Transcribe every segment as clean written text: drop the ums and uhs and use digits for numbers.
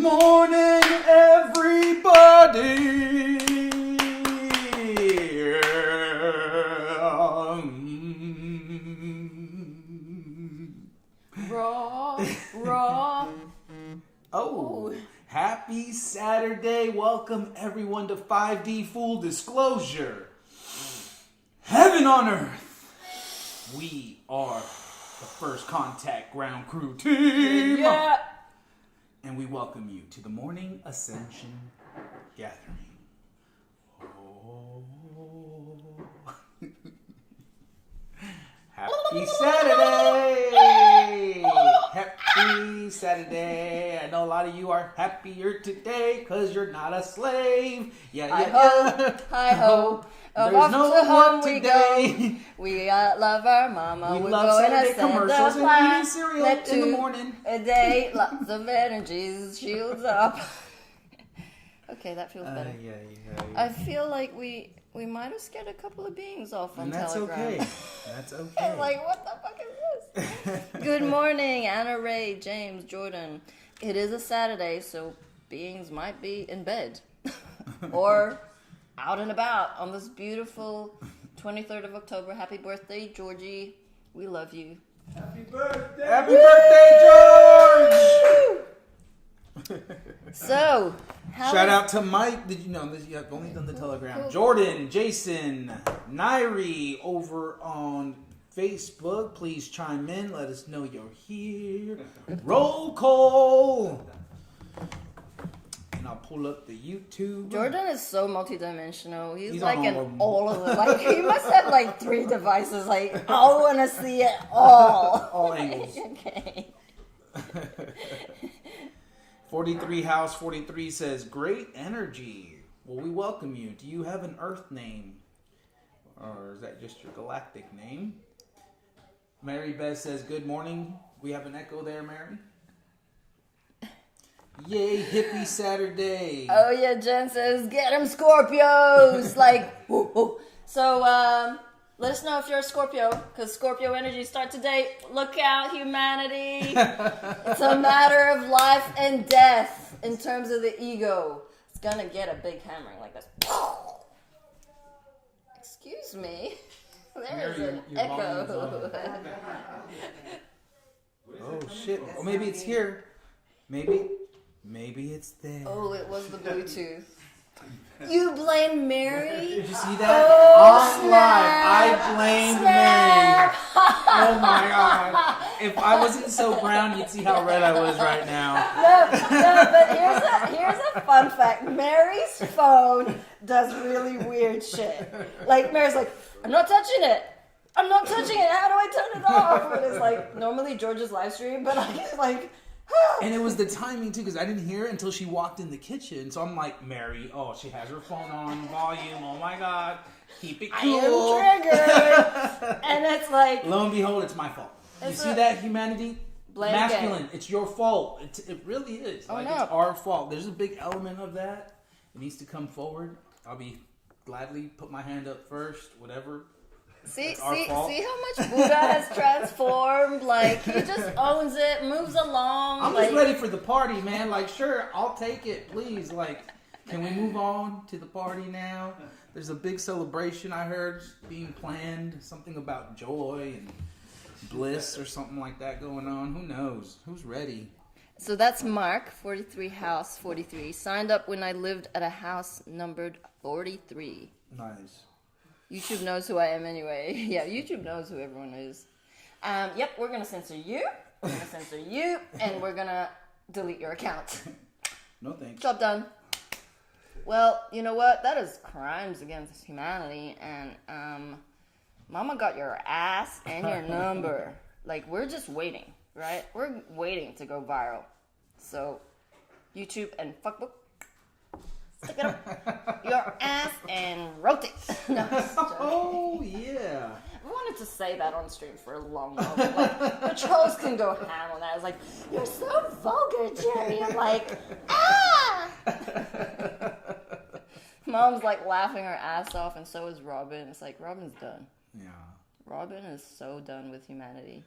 morning, everybody. Raw. Oh, happy Saturday. Welcome everyone to 5D Full Disclosure. Heaven on earth. We are the First Contact Ground Crew team. Yeah. And we welcome you to the morning Ascension gathering. Oh. Happy Saturday! Happy Saturday! I know a lot of you are happier today because you're not a slave. Hi-ho. There's no work today. We love our mama. We We're love going Saturday to send commercials a and eating cereal in the morning. A day, lots of energies, shields up. Okay, that feels better. Yeah. I feel like we might have scared a couple of beings off on Telegram. Okay. That's okay. Like, what the fuck is this? Good morning, Anna Ray, James, Jordan. It is a Saturday, so beings might be in bed or out and about on this beautiful 23rd of October. Happy birthday, Georgie. We love you. Happy birthday! Happy birthday, George! So, shout out to Mike. Did you know this? You have only done the Telegram. Cool. Jordan, Jason, Nairi over on Facebook. Please chime in. Let us know you're here. Roll call. And I'll pull up the YouTube. Jordan is so multidimensional. He's like on in all of them. Like, he must have like 3 devices. Like, I want to see it all. All angles. Okay. 43 House 43 says, great energy. Well, we welcome you. Do you have an Earth name? Or is that just your galactic name? Mary Beth says, good morning. We have an echo there, Mary. Yay, hippie Saturday. Oh, yeah, Jen says, get them Scorpios. Like, whoa, whoa. So, let us know if you're a Scorpio, because Scorpio energies start today. Look out, humanity. It's a matter of life and death in terms of the ego. It's going to get a big hammering like this. Excuse me. There's an echo. Oh, shit. Or maybe it's here. Maybe it's there. Oh, it was the Bluetooth. You blame Mary? Did you see that? Oh, On live, I blamed Mary. Oh my god. If I wasn't so brown, you'd see how red I was right now. No, but here's a fun fact. Mary's phone does really weird shit. Like, Mary's like, I'm not touching it. How do I turn it off? And it's like, normally George's live stream, but I get like... And it was the timing too, because I didn't hear it until she walked in the kitchen. So I'm like, Mary, oh, she has her phone on volume. Oh my god, keep it cool. I am triggered. And it's like, lo and behold, it's my fault. You see that, humanity? Masculine. Game. It's your fault. It really is. No. It's our fault. There's a big element of that. It needs to come forward. I'll be gladly put my hand up first. Whatever. See how much Buddha has transformed? Like, he just owns it, moves along. I'm just ready for the party, man. Like, sure, I'll take it, please. Like, can we move on to the party now? There's a big celebration I heard being planned. Something about joy and bliss or something like that going on. Who knows? Who's ready? So that's Mark, 43 House 43. Signed up when I lived at a house numbered 43. Nice. YouTube knows who I am anyway. Yeah, YouTube knows who everyone is. Yep, we're going to censor you. We're going to censor you. And we're going to delete your account. No thanks. Job done. Well, you know what? That is crimes against humanity. And Mama got your ass and your number. Like, we're just waiting, right? We're waiting to go viral. So, YouTube and fuckbook. Stick it up your ass and rotate. No, oh, yeah. I wanted to say that on stream for a long moment. Like, the trolls can go ham on that. I was like, you're so vulgar, Jerry. I'm like, ah! Mom's like laughing her ass off, and so is Robin. It's like, Robin's done. Yeah. Robin is so done with humanity.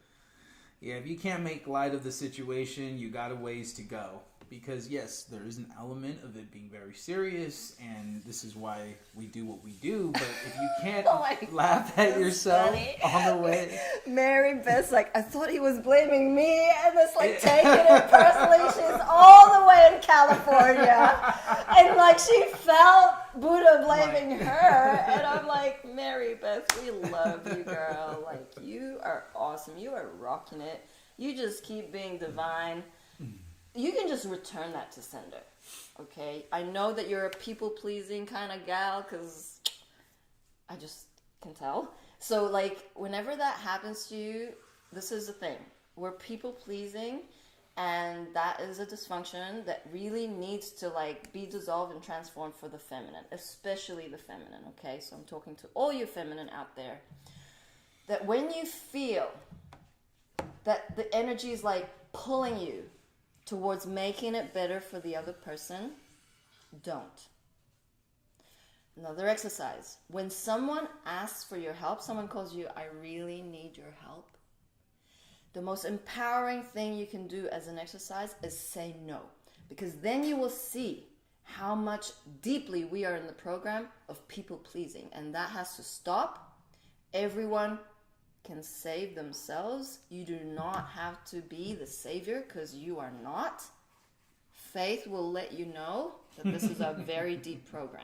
Yeah, if you can't make light of the situation, you got a ways to go. because yes, there is an element of it being very serious, and this is why we do what we do. But if you can't laugh at yourself on the way, Mary Beth's like, I thought he was blaming me, and it's like taking it personally. She's all the way in California, and like she felt Buddha blaming her, and I'm like, Mary Beth, we love you, girl. Like, you are awesome. You are rocking it. You just keep being divine. You can just return that to sender, okay? I know that you're a people-pleasing kind of gal, because I just can tell. So, like, whenever that happens to you, this is the thing. We're people-pleasing, and that is a dysfunction that really needs to, like, be dissolved and transformed for the feminine, especially the feminine, okay? So I'm talking to all you feminine out there. That when you feel that the energy is, like, pulling you towards making it better for the other person, don't. Another exercise. When someone asks for your help, someone calls you, I really need your help. The most empowering thing you can do as an exercise is say no. Because then you will see how much deeply we are in the program of people pleasing. And that has to stop. Everyone can save themselves. You do not have to be the savior, because you are not. Faith will let you know that this is a very deep program.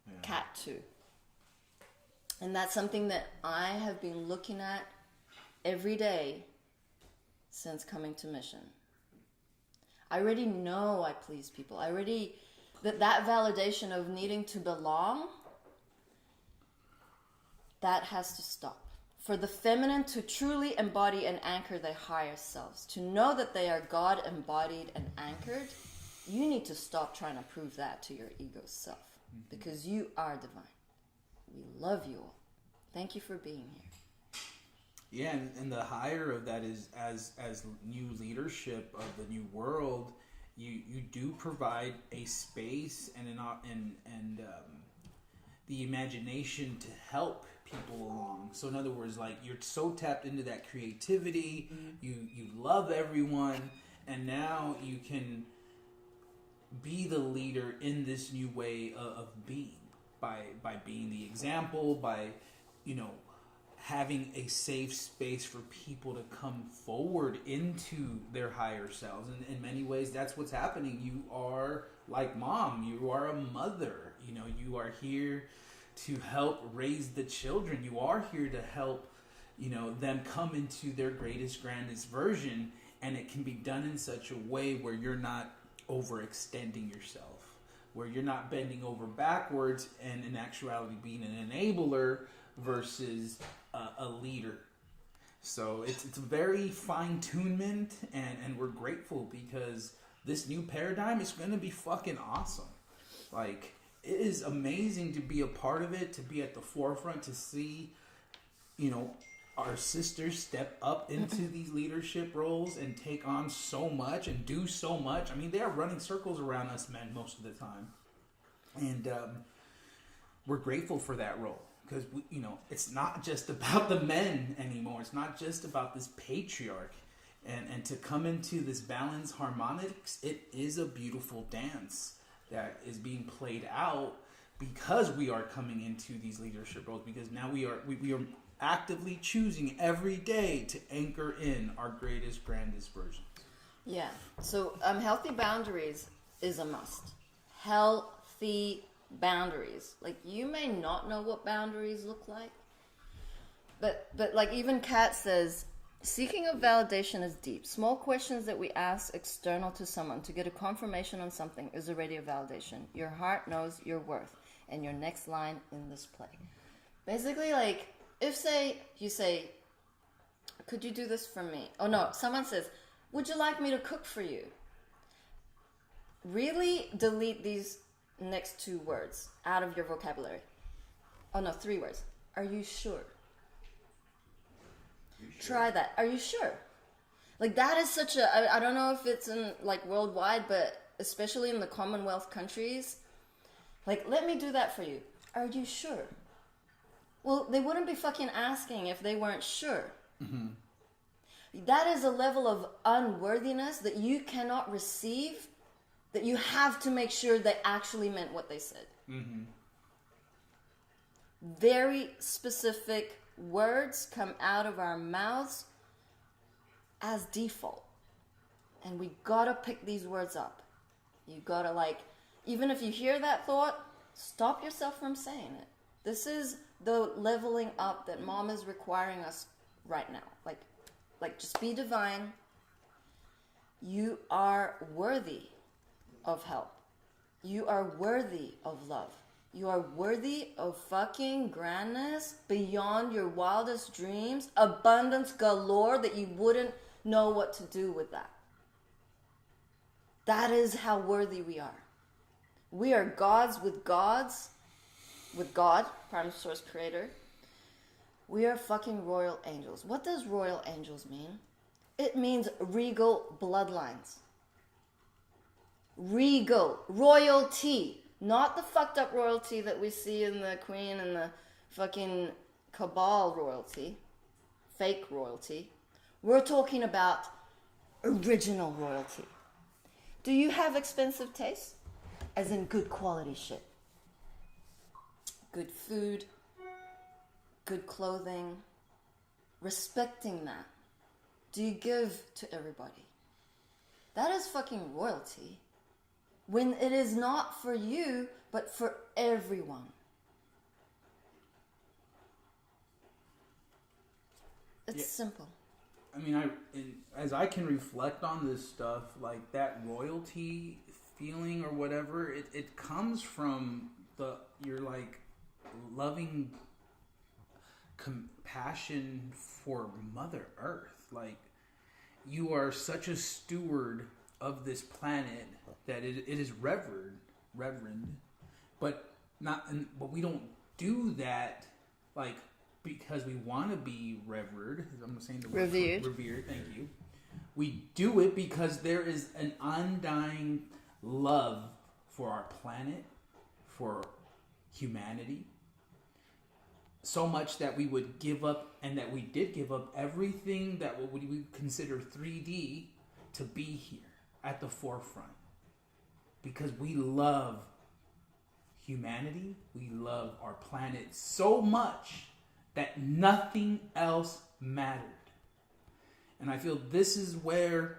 Yeah. Cat 2. And that's something that I have been looking at every day since coming to mission. I already know I please people. I already, that validation of needing to belong, that has to stop. For the feminine to truly embody and anchor their higher selves, to know that they are God embodied and anchored, you need to stop trying to prove that to your ego self, because you are divine. We love you all. Thank you for being here. Yeah, and the higher of that is as new leadership of the new world, you do provide a space and the imagination to help people along. So in other words, like, you're so tapped into that creativity, you love everyone, and now you can be the leader in this new way of being, by being the example, by, you know, having a safe space for people to come forward into their higher selves. And in many ways, that's what's happening. You are like mom. You are a mother. You know, you are here to help raise the children. You are here to help, you know, them come into their greatest, grandest version. And it can be done in such a way where you're not overextending yourself, where you're not bending over backwards and in actuality being an enabler versus a leader. So it's a very fine-tunement, and we're grateful, because this new paradigm is going to be fucking awesome. Like, it is amazing to be a part of it, to be at the forefront, to see, you know, our sisters step up into these leadership roles and take on so much and do so much. I mean, they are running circles around us men most of the time. And we're grateful for that role. Because, you know, it's not just about the men anymore. It's not just about this patriarch. And to come into this balanced harmonics, it is a beautiful dance that is being played out because we are coming into these leadership roles. Because now we are actively choosing every day to anchor in our greatest, grandest versions. Yeah. So healthy boundaries is a must. Healthy boundaries. Like, you may not know what boundaries look like, but like even Kat says, seeking of validation is deep. Small questions that we ask external to someone to get a confirmation on something is already a validation. Your heart knows your worth. And your next line in this play. Basically, like, if you say, could you do this for me? Oh no, someone says, would you like me to cook for you? Really delete these next 2 words out of your vocabulary. Oh no, 3 words. Are you sure? Try that. Are you sure? Like, that is such a, I don't know if it's in, like, worldwide, but especially in the Commonwealth countries, like, let me do that for you. Are you sure? Well, they wouldn't be fucking asking if they weren't sure. Mm-hmm. That is a level of unworthiness that you cannot receive that you have to make sure they actually meant what they said. Mm-hmm. Very specific words come out of our mouths as default. And we gotta pick these words up. You gotta, like, even if you hear that thought, stop yourself from saying it. This is the leveling up that Mom is requiring us right now. Like just be divine. You are worthy of help. You are worthy of love. You are worthy of fucking grandness beyond your wildest dreams, abundance galore that you wouldn't know what to do with that. That is how worthy we are. We are gods, with God, prime source creator. We are fucking royal angels. What does royal angels mean? It means regal bloodlines. Regal, royalty. Not the fucked up royalty that we see in the Queen and the fucking cabal royalty. Fake royalty. We're talking about original royalty. Do you have expensive taste? As in good quality shit. Good food. Good clothing. Respecting that. Do you give to everybody? That is fucking royalty. When it is not for you, but for everyone. It's simple. I mean, as I can reflect on this stuff, like that royalty feeling or whatever, it comes from your like loving compassion for Mother Earth. Like, you are such a steward of this planet that it is reverend, but we don't do that like because we want to be revered. I'm saying the word revered. Thank you. We do it because there is an undying love for our planet, for humanity. So much that we would give up, and that we did give up everything that we consider 3D to be here at the forefront. Because we love humanity, we love our planet so much that nothing else mattered. And I feel this is where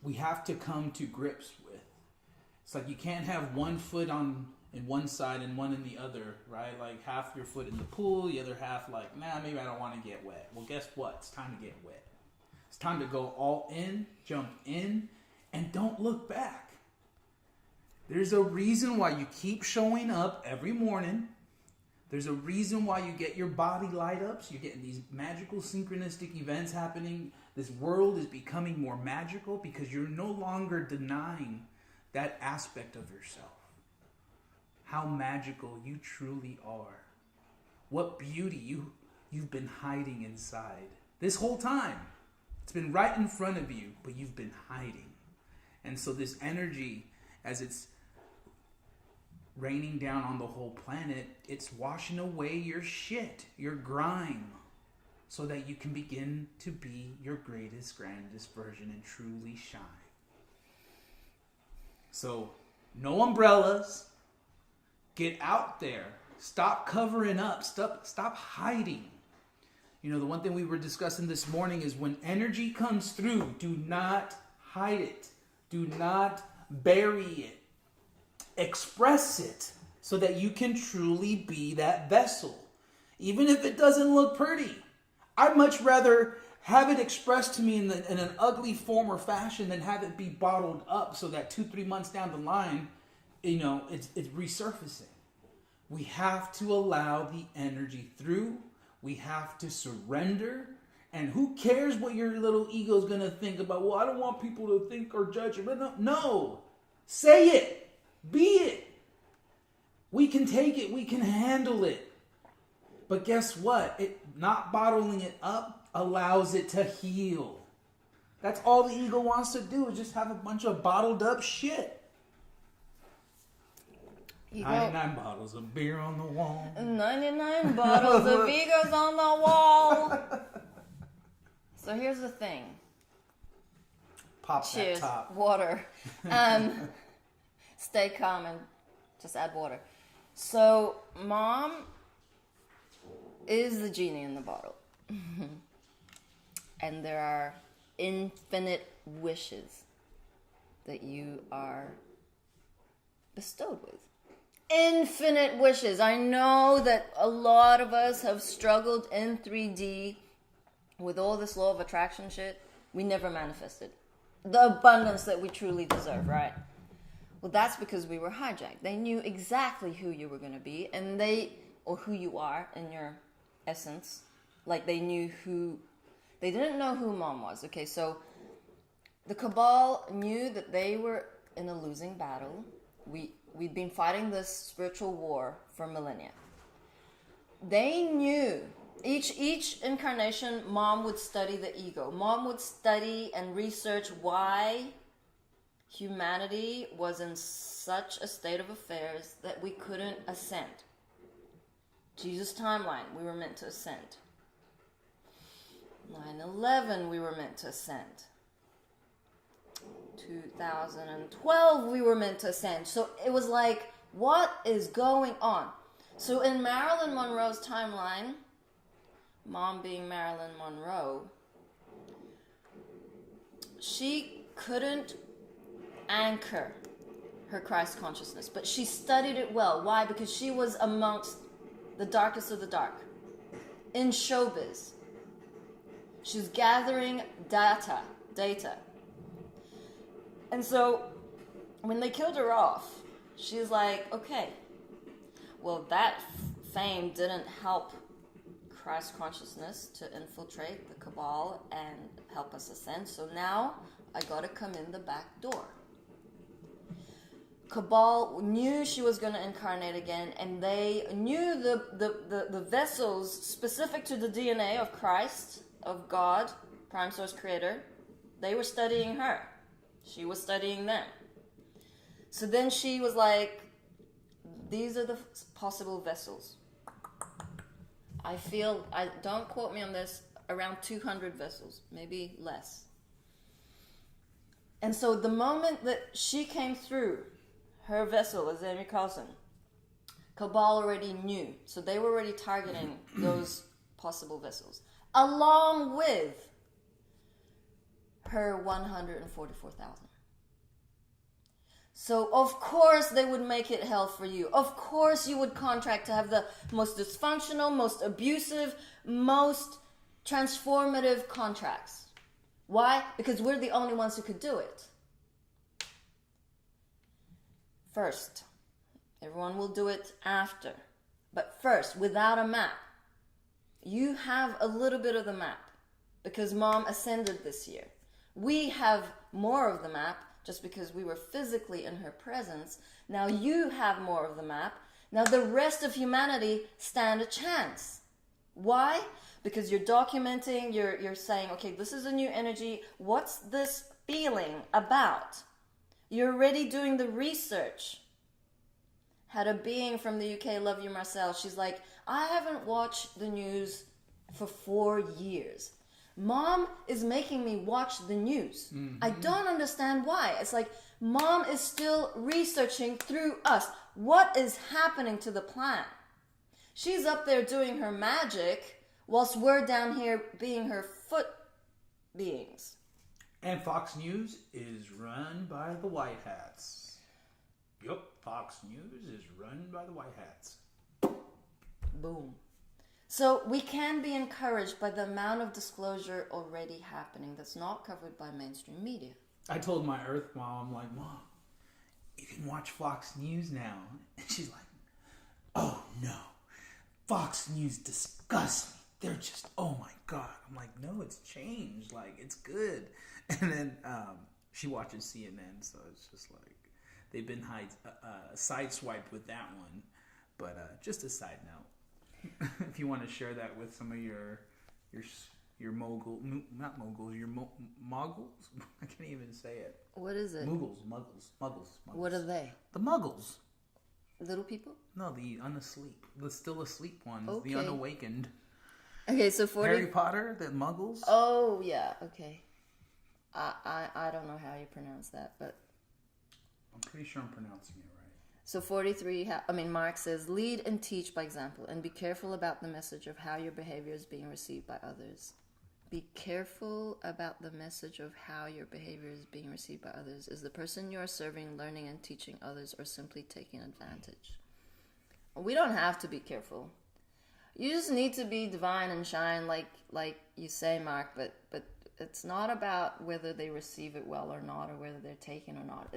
we have to come to grips with. It's like you can't have one foot in one side and one in the other, right? Like half your foot in the pool, the other half like, nah, maybe I don't want to get wet. Well, guess what? It's time to get wet. It's time to go all in, jump in, and don't look back. There's a reason why you keep showing up every morning. There's a reason why you get your body light ups. You're getting these magical synchronistic events happening. This world is becoming more magical because you're no longer denying that aspect of yourself. How magical you truly are. What beauty you've been hiding inside. This whole time. It's been right in front of you, but you've been hiding. And so this energy, as it's raining down on the whole planet, it's washing away your shit, your grime, so that you can begin to be your greatest, grandest version and truly shine. So, no umbrellas. Get out there. Stop covering up. Stop hiding. You know, the one thing we were discussing this morning is when energy comes through, do not hide it. Do not bury it. Express it so that you can truly be that vessel. Even if it doesn't look pretty. I'd much rather have it expressed to me in an ugly form or fashion than have it be bottled up so that 2-3 months down the line, you know, it's resurfacing. We have to allow the energy through. We have to surrender. And who cares what your little ego is going to think about? Well, I don't want people to think or judge it. No. Say it. Be it. We can take it. We can handle it. But guess what? Not bottling it up allows it to heal. That's all the ego wants to do, is just have a bunch of bottled up shit. 99 bottles of beer on the wall. 99 bottles of egos on the wall. So here's the thing. Pop Cheers. that top. Water. Stay calm and just add water. So, Mom is the genie in the bottle. And there are infinite wishes that you are bestowed with. Infinite wishes. I know that a lot of us have struggled in 3D with all this law of attraction shit. We never manifested the abundance that we truly deserve, right? Well, that's because we were hijacked. They knew exactly who you were going to be, and or who you are in your essence. Like they didn't know who Mom was. Okay, so the Cabal knew that they were in a losing battle. We'd been fighting this spiritual war for millennia. They knew each incarnation, Mom would study the ego. Mom would study and research why humanity was in such a state of affairs that we couldn't ascend. Jesus' timeline, we were meant to ascend. 9/11, we were meant to ascend. 2012, we were meant to ascend. So it was like, what is going on? So in Marilyn Monroe's timeline, Mom being Marilyn Monroe, she couldn't anchor her Christ consciousness, but she studied it well. Why? Because she was amongst the darkest of the dark in showbiz. She's gathering data. And so when they killed her off, she's like, okay, well, that fame didn't help Christ consciousness to infiltrate the Cabal and help us ascend. So now I gotta come in the back door. Cabal knew she was going to incarnate again, and they knew the vessels specific to the DNA of Christ, of God, Prime Source Creator. They were studying her. She was studying them. So then she was like, these are the possible vessels. I feel, don't quote me on this, around 200 vessels, maybe less. And so the moment that she came through, her vessel, as Amy Carlson, Cabal already knew. So they were already targeting those possible vessels, along with her 144,000. So of course they would make it hell for you. Of course you would contract to have the most dysfunctional, most abusive, most transformative contracts. Why? Because we're the only ones who could do it. First, everyone will do it after. But first, without a map, you have a little bit of the map because Mom ascended this year. We have more of the map just because we were physically in her presence. Now you have more of the map. Now the rest of humanity stand a chance. Why? Because you're documenting, you're saying, okay, this is a new energy. What's this feeling about? You're already doing the research. Had a being from the UK, love you Marcel. She's like, I haven't watched the news for 4 years. Mom is making me watch the news. Mm-hmm. I don't understand why. It's like Mom is still researching through us. What is happening to the planet? She's up there doing her magic whilst we're down here being her foot beings. And Fox News is run by the White Hats. Yup, Fox News is run by the White Hats. Boom. So we can be encouraged by the amount of disclosure already happening that's not covered by mainstream media. I told my Earth Mom, I'm like, Mom, you can watch Fox News now. And she's like, oh no, Fox News disgusts me. They're just, oh my God. I'm like, no, it's changed. Like, it's good. And then she watches CNN, so it's just like, they've been sideswiped with that one. But just a side note, if you want to share that with some of your not moguls, your moguls? I can't even say it. What is it? Muggles. What are they? The muggles. Little people? No, the still asleep ones, okay. the unawakened. Okay, so Harry Potter, the muggles. Oh, yeah, okay. I don't know how you pronounce that, but... I'm pretty sure I'm pronouncing it right. So 43, Mark says, lead and teach by example, and be careful about the message of how your behavior is being received by others. Be careful about the message of how your behavior is being received by others. Is the person you are serving learning and teaching others, or simply taking advantage? We don't have to be careful. You just need to be divine and shine, like you say, Mark. But it's not about whether they receive it well or not, or whether they're taken or not.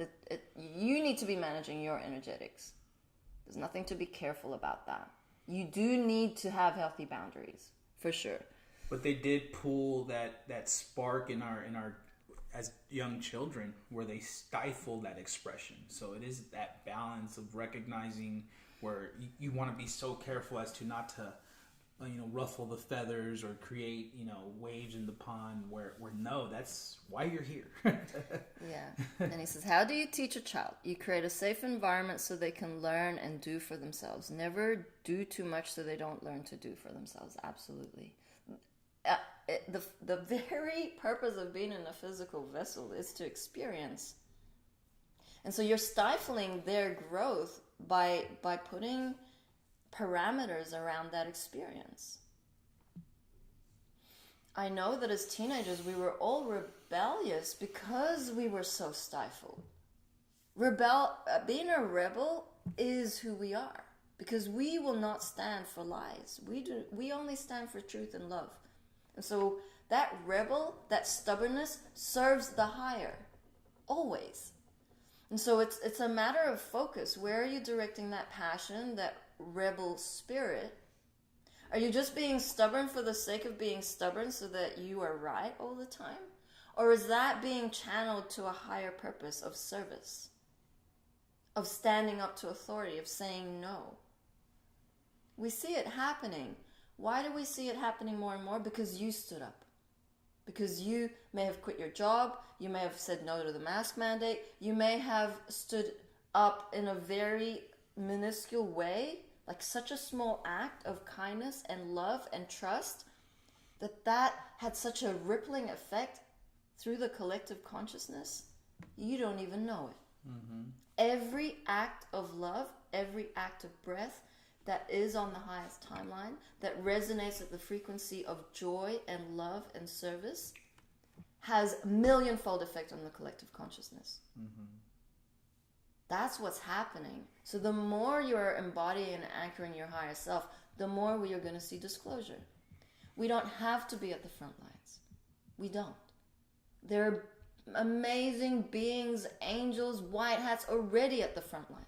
You need to be managing your energetics. There's nothing to be careful about that. You do need to have healthy boundaries, for sure. But they did pull that spark in our as young children, where they stifle that expression. So it is that balance of recognizing where you want to be so careful as to not to ruffle the feathers or create waves in the pond, where no, that's why you're here. Yeah. And he says, how do you teach a child? You create a safe environment so they can learn and do for themselves. Never do too much so they don't learn to do for themselves. Absolutely. The very purpose of being in a physical vessel is to experience. And so you're stifling their growth by putting parameters around that experience. I know that as teenagers we were all rebellious because we were so stifled. Being a rebel is who we are, because we will not stand for lies. We only stand for truth and love. And so that rebel, that stubbornness, serves the higher, always. And so it's a matter of focus. Where are you directing that passion, that rebel spirit? Are you just being stubborn for the sake of being stubborn so that you are right all the time? Or is that being channeled to a higher purpose of service, of standing up to authority, of saying no? We see it happening. Why do we see it happening more and more? Because you stood up. Because you may have quit your job. You may have said no to the mask mandate. You may have stood up in a very minuscule way, like such a small act of kindness and love and trust, that had such a rippling effect through the collective consciousness. You don't even know it. Mm-hmm. Every act of love, every act of breath that is on the highest timeline, that resonates at the frequency of joy and love and service, has a millionfold effect on the collective consciousness. Mm-hmm. That's what's happening. So the more you're embodying and anchoring your higher self, the more we are going to see disclosure. We don't have to be at the front lines. We don't. There are amazing beings, angels, white hats already at the front lines.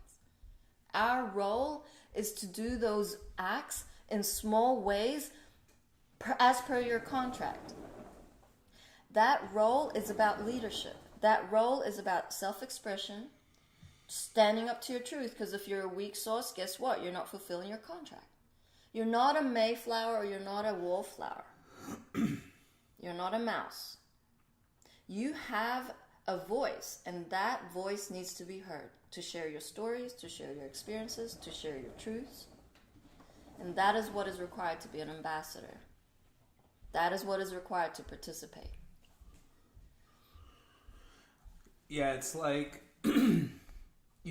Our role is to do those acts in small ways as per your contract. That role is about leadership. That role is about self-expression, standing up to your truth, because if you're a weak sauce, guess what? You're not fulfilling your contract. You're not a mayflower, or you're not a wallflower. You're not a mouse. You have a voice, and that voice needs to be heard, to share your stories, to share your experiences, to share your truths. And that is what is required to be an ambassador. That is what is required to participate. Yeah, it's like you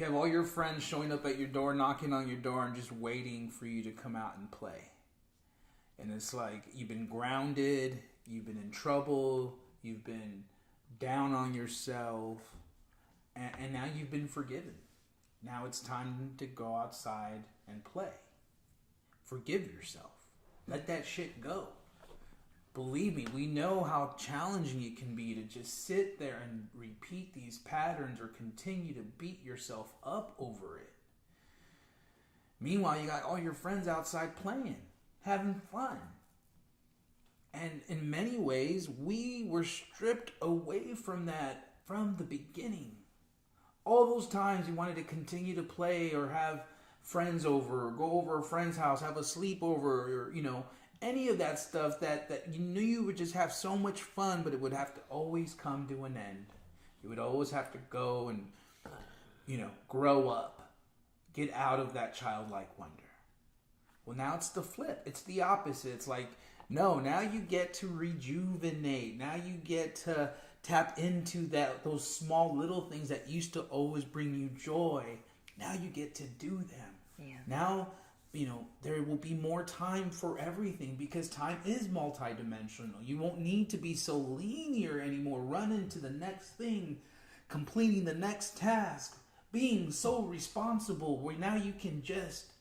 have all your friends showing up at your door, knocking on your door, and just waiting for you to come out and play. And it's like you've been grounded, you've been in trouble, you've been down on yourself, and now you've been forgiven. Now it's time to go outside and play. Forgive yourself. Let that shit go. Believe me, we know how challenging it can be to just sit there and repeat these patterns or continue to beat yourself up over it. Meanwhile, you got all your friends outside playing, having fun. And in many ways, we were stripped away from that from the beginning. All those times you wanted to continue to play or have friends over or go over a friend's house, have a sleepover, or, any of that stuff that you knew you would just have so much fun, but it would have to always come to an end. You would always have to go and, grow up, get out of that childlike wonder. Well, now it's the flip. It's the opposite. It's like, no, now you get to rejuvenate. Now you get to tap into those small little things that used to always bring you joy. Now you get to do them. Yeah. Now, there will be more time for everything because time is multidimensional. You won't need to be so linear anymore, running to the next thing, completing the next task, being so responsible, where now you can just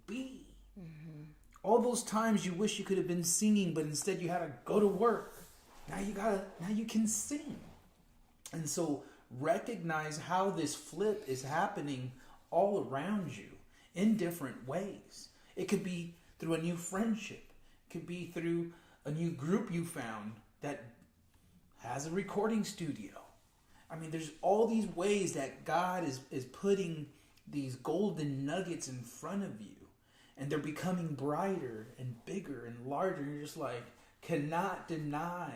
be. Mm-hmm. All those times you wish you could have been singing, but instead you had to go to work. Now you can sing. And so recognize how this flip is happening all around you in different ways. It could be through a new friendship. It could be through a new group you found that has a recording studio. I mean, there's all these ways that God is putting these golden nuggets in front of you. And they're becoming brighter and bigger and larger. And you're just like, cannot deny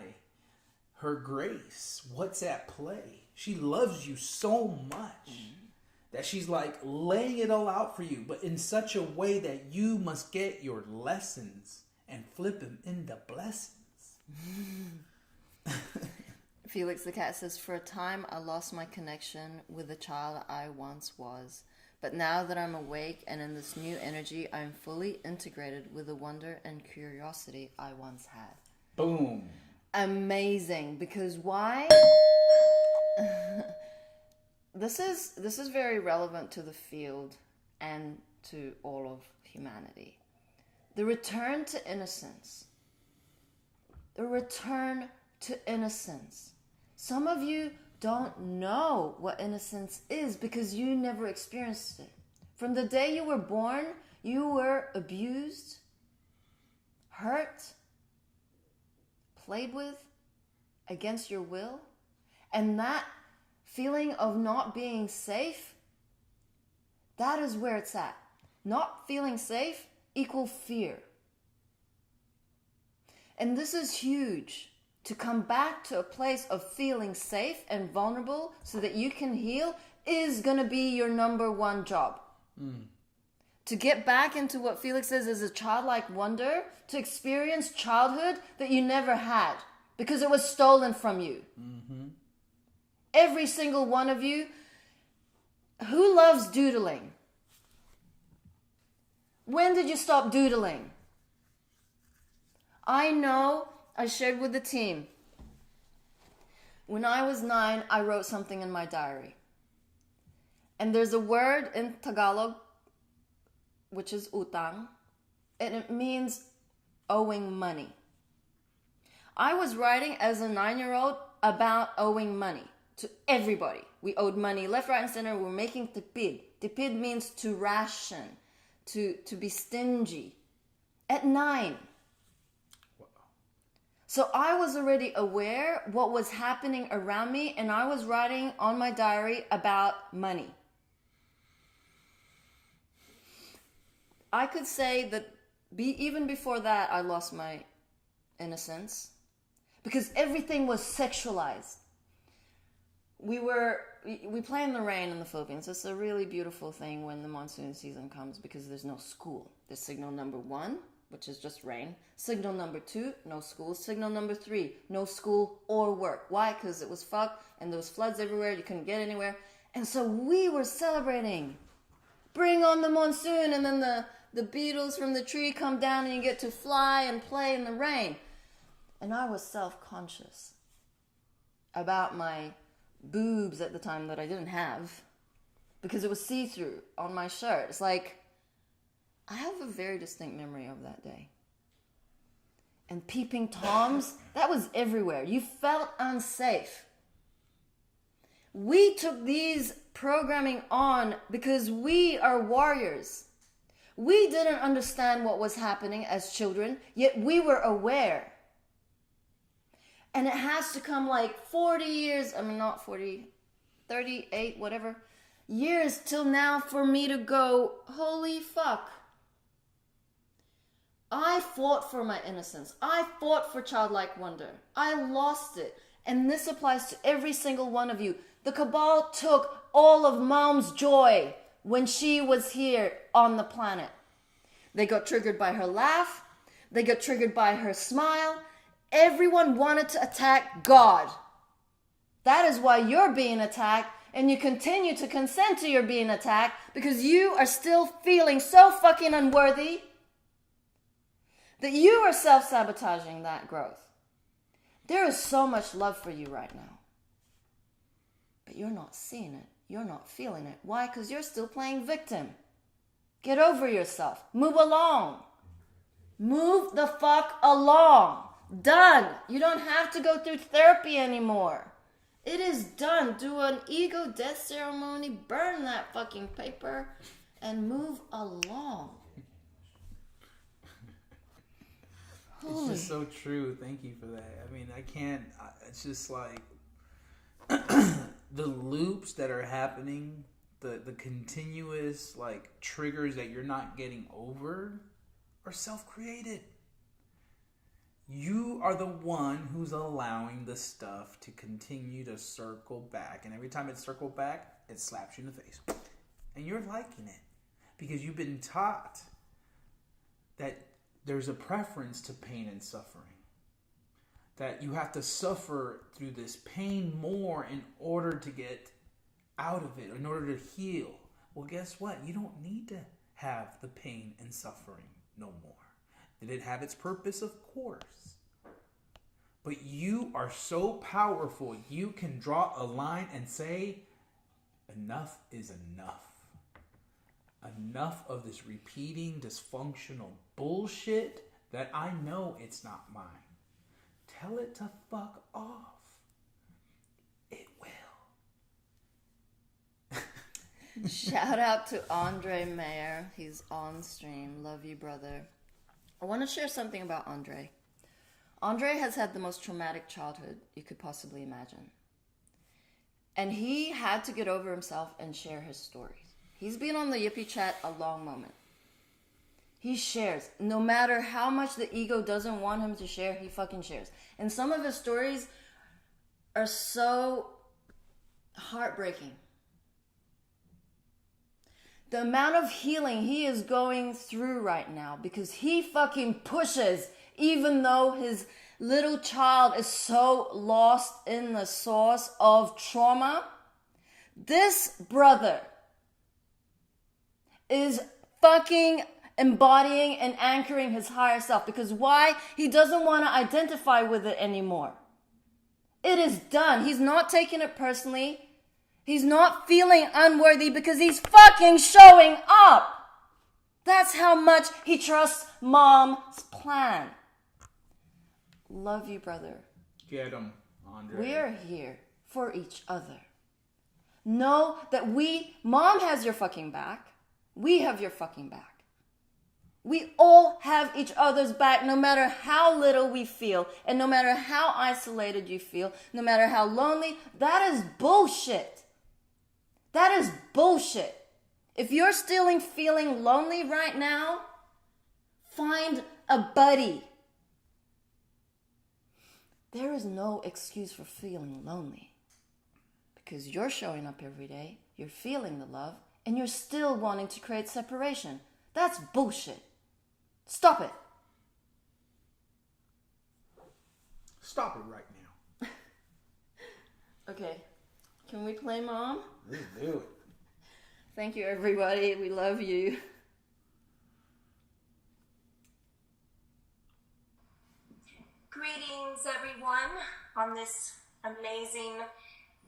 her grace. What's at play? She loves you so much that she's like laying it all out for you, but in such a way that you must get your lessons and flip them into blessings. Felix the cat says, for a time I lost my connection with the child I once was. But now that I'm awake and in this new energy, I'm fully integrated with the wonder and curiosity I once had. Boom. Amazing. Because why? This is very relevant to the field and to all of humanity. The return to innocence. The return to innocence. Some of you don't know what innocence is because you never experienced it. From the day you were born, you were abused, hurt, played with against your will. And that feeling of not being safe, that is where it's at. Not feeling safe equal fear. And this is huge. To come back to a place of feeling safe and vulnerable so that you can heal is going to be your number one job. To get back into what Felix says is a childlike wonder, to experience childhood that you never had because it was stolen from you. Mm-hmm. Every single one of you. Who loves doodling? When did you stop doodling? I know I shared with the team. When I was 9, I wrote something in my diary. And there's a word in Tagalog, which is utang, and it means owing money. I was writing as a 9-year-old about owing money to everybody. We owed money left, right, and center. We were making tipid. Tipid means to ration, to be stingy. At 9. So I was already aware what was happening around me, and I was writing on my diary about money. I could say that even before that, I lost my innocence because everything was sexualized. We play in the rain in the Philippines. It's a really beautiful thing when the monsoon season comes because there's no school. There's signal number 1, which is just rain. Signal number 2, no school. Signal number 3, no school or work. Why? Because it was fucked and there was floods everywhere. You couldn't get anywhere. And so we were celebrating. Bring on the monsoon, and then the beetles from the tree come down and you get to fly and play in the rain. And I was self-conscious about my boobs at the time that I didn't have because it was see-through on my shirt. It's like, I have a very distinct memory of that day. And peeping Toms, that was everywhere. You felt unsafe. We took these programming on because we are warriors. We didn't understand what was happening as children, yet we were aware. And it has to come like 40 years, I mean not 40, 38, whatever, years till now for me to go, holy fuck. I fought for my innocence. I fought for childlike wonder. I lost it. And this applies to every single one of you. The cabal took all of mom's joy when she was here on the planet. They got triggered by her laugh. They got triggered by her smile. Everyone wanted to attack God. That is why you're being attacked, and you continue to consent to your being attacked because you are still feeling so fucking unworthy that you are self-sabotaging that growth. There is so much love for you right now, but you're not seeing it. You're not feeling it. Why? Because you're still playing victim. Get over yourself. Move along. Move the fuck along. Done. You don't have to go through therapy anymore. It is done. Do an ego death ceremony, burn that fucking paper, and move along. It's just so true. Thank you for that. I mean, I can't, it's just like the loops that are happening, the continuous like triggers that you're not getting over are self-created. You are the one who's allowing the stuff to continue to circle back. And every time it circles back, it slaps you in the face. And you're liking it because you've been taught that there's a preference to pain and suffering. That you have to suffer through this pain more in order to get out of it, in order to heal. Well, guess what? You don't need to have the pain and suffering no more. Did it have its purpose? Of course. But you are so powerful, you can draw a line and say, enough is enough. Enough of this repeating dysfunctional bullshit that I know it's not mine. Tell it to fuck off. It will. Shout out to Andre Mayer. He's on stream. Love you, brother. I want to share something about Andre. Andre has had the most traumatic childhood you could possibly imagine. And he had to get over himself and share his stories. He's been on the Yippee chat a long moment. He shares. No matter how much the ego doesn't want him to share, he fucking shares. And some of his stories are so heartbreaking. The amount of healing he is going through right now because he fucking pushes even though his little child is so lost in the source of trauma. This brother is fucking embodying and anchoring his higher self. Because why? He doesn't want to identify with it anymore. It is done. He's not taking it personally. He's not feeling unworthy because he's fucking showing up. That's how much he trusts mom's plan. Love you, brother. Get him, Andre. We're here for each other. Know that mom has your fucking back. We have your fucking back. We all have each other's back no matter how little we feel and no matter how isolated you feel, no matter how lonely. That is bullshit. That is bullshit. If you're still feeling lonely right now, find a buddy. There is no excuse for feeling lonely because you're showing up every day, you're feeling the love, and you're still wanting to create separation. That's bullshit. Stop it. Stop it right now. Okay. Can we play Mom? Let's do it. Thank you, everybody. We love you. Greetings, everyone, on this amazing,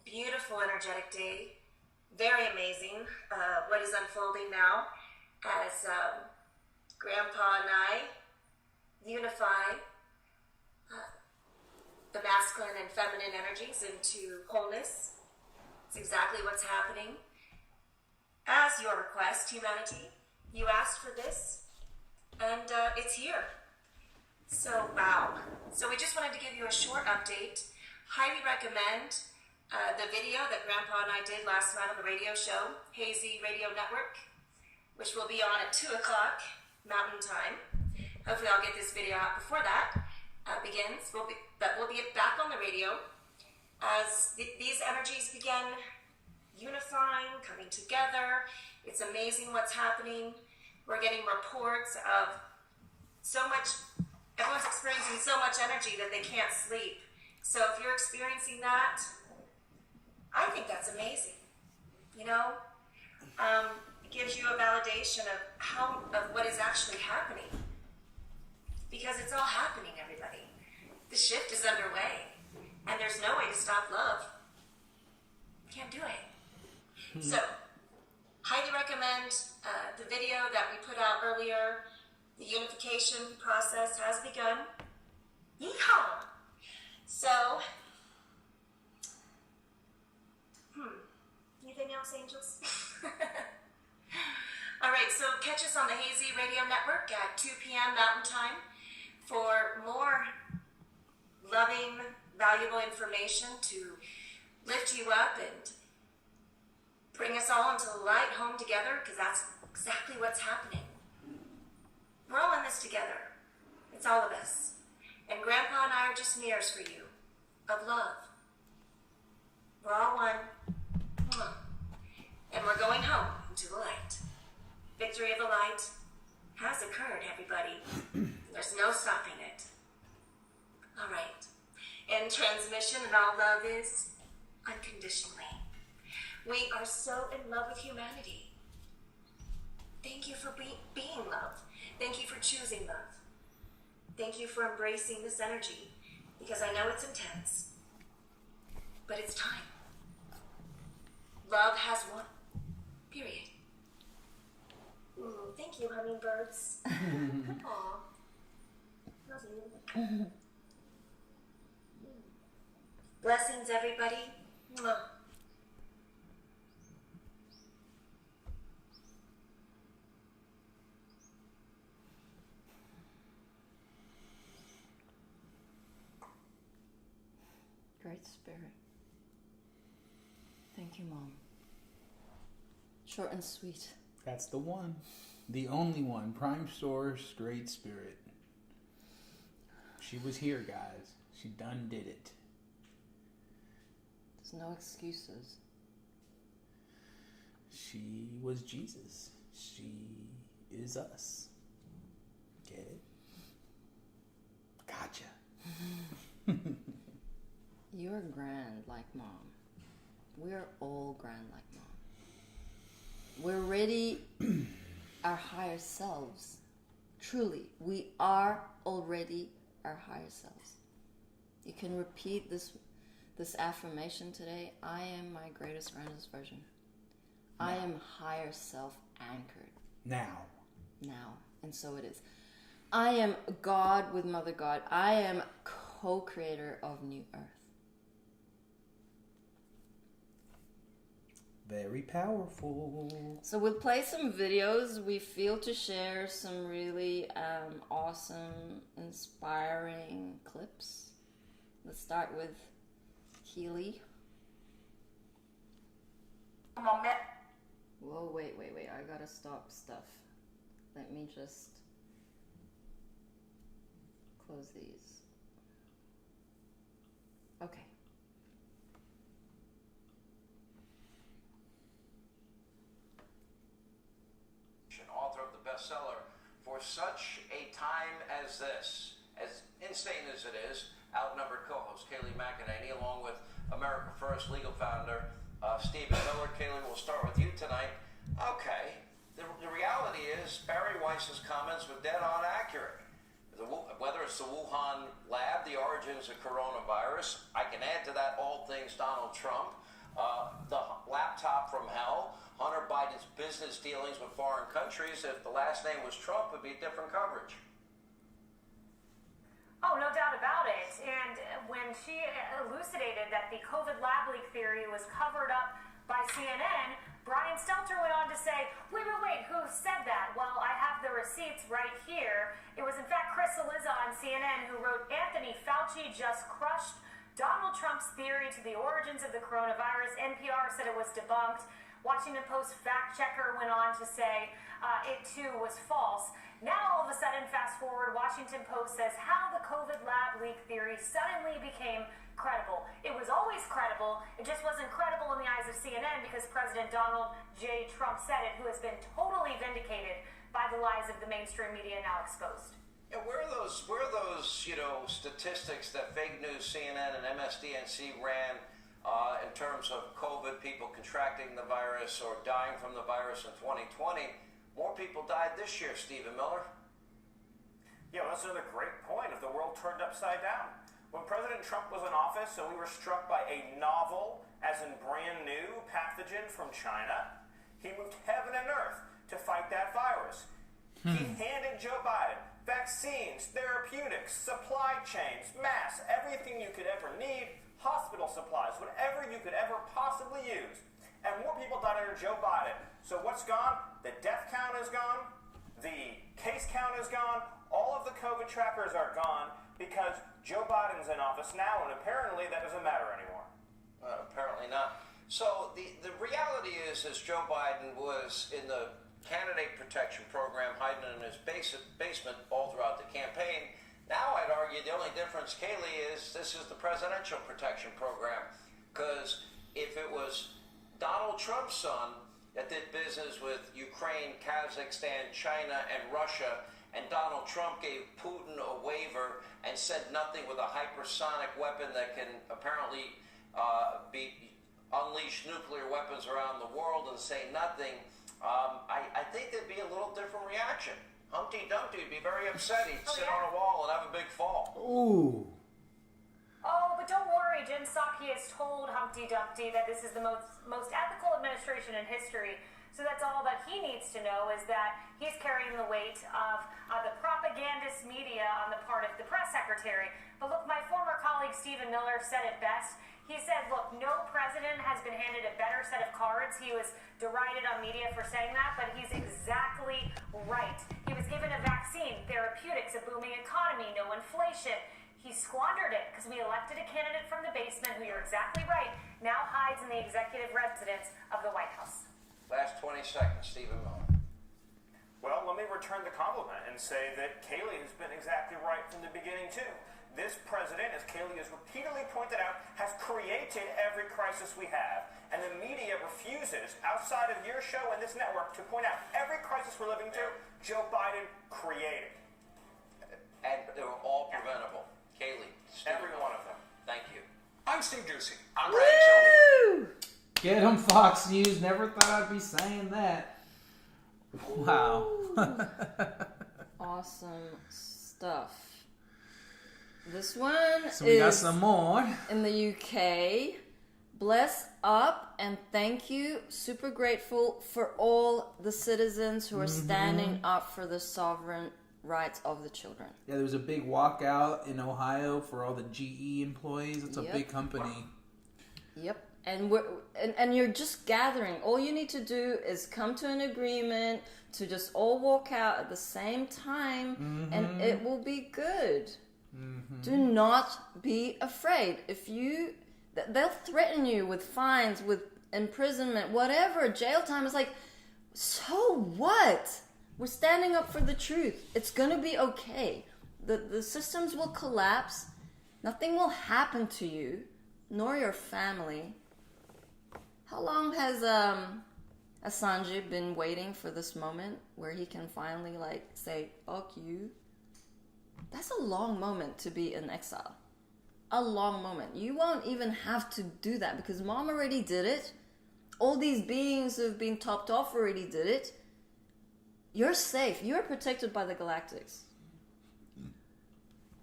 beautiful, energetic day. Very amazing what is unfolding now as Grandpa and I unify the masculine and feminine energies into wholeness. It's exactly what's happening. As your request, humanity, you asked for this, and it's here. So, wow. So we just wanted to give you a short update. Highly recommend the video that Grandpa and I did last night on the radio show, Hazy Radio Network, which will be on at 2 o'clock Mountain Time. Hopefully I'll get this video out before that begins. We'll be back on the radio as these energies begin unifying, coming together. It's amazing what's happening. We're getting reports of so much. Everyone's experiencing so much energy that they can't sleep. So if you're experiencing that, I think that's amazing. You know, it gives you a validation of what is actually happening. Because it's all happening, everybody. The shift is underway, and there's no way to stop love. Can't do it. So, highly recommend the video that we put out earlier. The unification process has begun. Yeehaw! So, anything else, angels? All right, so catch us on the Hazy Radio Network at 2 p.m. Mountain Time for more loving, valuable information to lift you up and bring us all into the light home together, because that's exactly what's happening. We're all in this together. It's all of us. And Grandpa and I are just mirrors for you of love. We're all one. And we're going home into the light. Victory of the light has occurred, everybody. There's no stopping it. All right. And transmission and all love is unconditionally. We are so in love with humanity. Thank you for being love. Thank you for choosing love. Thank you for embracing this energy, because I know it's intense, but it's time. Love has won. Period. Thank you, hummingbirds. Aw. Love you. Blessings, everybody. Mwah. Great Spirit. Thank you, Mom. Short and sweet. That's the one. The only one. Prime Source, Great Spirit. She was here, guys. She done did it. There's no excuses. She was Jesus. She is us. Get it? Gotcha. You're grand like Mom. We're all grand like Mom. We're already our higher selves. Truly, we are already our higher selves. You can repeat this affirmation today. I am my greatest, grandest version. Now. I am higher self anchored. Now. And so it is. I am God with Mother God. I am co-creator of New Earth. Very powerful. So we'll play some videos. We feel to share some really awesome, inspiring clips. Let's start with Keely. Whoa, wait. I gotta stop stuff. Let me just close these. Okay. Author of the bestseller For Such a Time as This. As insane as it is, outnumbered co-host Kaylee McEnany, along with America First legal founder Stephen Miller. Kaylee, we'll start with you tonight. Okay, the reality is Barry Weiss's comments were dead on accurate. Whether it's the Wuhan lab, the origins of coronavirus, I can add to that all things Donald Trump, the laptop from hell, Hunter Biden's business dealings with foreign countries. If the last name was Trump, it would be different coverage. Oh, no doubt about it. And when she elucidated that the COVID lab leak theory was covered up by CNN, Brian Stelter went on to say, wait, who said that? Well, I have the receipts right here. It was, in fact, Chris Cillizza on CNN who wrote, Anthony Fauci just crushed Donald Trump's theory to the origins of the coronavirus. NPR said it was debunked. Washington Post fact checker went on to say it too was false. Now all of a sudden, fast forward, Washington Post says how the COVID lab leak theory suddenly became credible. It was always credible. It just wasn't credible in the eyes of CNN because President Donald J. Trump said it, who has been totally vindicated by the lies of the mainstream media now exposed. Yeah, where are those statistics that fake news CNN and MSDNC ran in terms of COVID, people contracting the virus or dying from the virus in 2020. More people died this year, Stephen Miller. Yeah, well, that's another great point. If the world turned upside down. When President Trump was in office and we were struck by a novel, as in brand new, pathogen from China, he moved heaven and earth to fight that virus. He handed Joe Biden vaccines, therapeutics, supply chains, masks, everything you could ever need, hospital supplies, whatever you could ever possibly use. And more people died under Joe Biden. So what's gone? The death count is gone. The case count is gone. All of the COVID trackers are gone because Joe Biden's in office now, and apparently that doesn't matter anymore. Apparently not. So the reality is Joe Biden was in the candidate protection program, hiding in his basement all throughout the campaign. Now I'd argue the only difference, Kaylee, is this is the presidential protection program. Because if it was Donald Trump's son that did business with Ukraine, Kazakhstan, China, and Russia, and Donald Trump gave Putin a waiver and said nothing with a hypersonic weapon that can apparently unleash nuclear weapons around the world and say nothing, I think there'd be a little different reaction. Humpty Dumpty would be very upset. He'd sit on a wall and have a big fall. Ooh. Oh, but don't worry. Jen Psaki has told Humpty Dumpty that this is the most ethical administration in history. So that's all that he needs to know, is that he's carrying the weight of the propagandist media on the part of the press secretary. But look, my former colleague Stephen Miller said it best. He said, look, no president has been handed a better set of cards. He was derided on media for saying that, but he's exactly right. He was given a vaccine, therapeutics, a booming economy, no inflation. He squandered it because we elected a candidate from the basement who, you're exactly right, now hides in the executive residence of the White House. Last 20 seconds, Stephen Miller. Well, let me return the compliment and say that Kaylee has been exactly right from the beginning, too. This president, as Kaylee has repeatedly pointed out, has created every crisis we have. And the media refuses, outside of your show and this network, to point out every crisis we're living through, Joe Biden created. And they were all preventable. Kaylee, Stephen Every Miller. one of them. Thank you. I'm Steve Ducey. I'm Brian Tillman. Get him, Fox News. Never thought I'd be saying that. Wow. Awesome stuff. This one So we got some more. in the UK. Bless up and thank you. Super grateful for all the citizens who are standing up for the sovereign rights of the children. Yeah, there was a big walkout in Ohio for all the GE employees. It's a Yep. big company. Yep. And you're just gathering. All you need to do is come to an agreement to just all walk out at the same time, and it will be good. Do not be afraid. If you, they'll threaten you with fines, with imprisonment, whatever, jail time. It's like, so what? We're standing up for the truth. It's gonna be okay. The systems will collapse. Nothing will happen to you, nor your family. How long has Assange been waiting for this moment where he can finally say, fuck you? That's a long moment to be in exile. A long moment. You won't even have to do that because mom already did it. All these beings who've been topped off already did it. You're safe. You're protected by the galactics.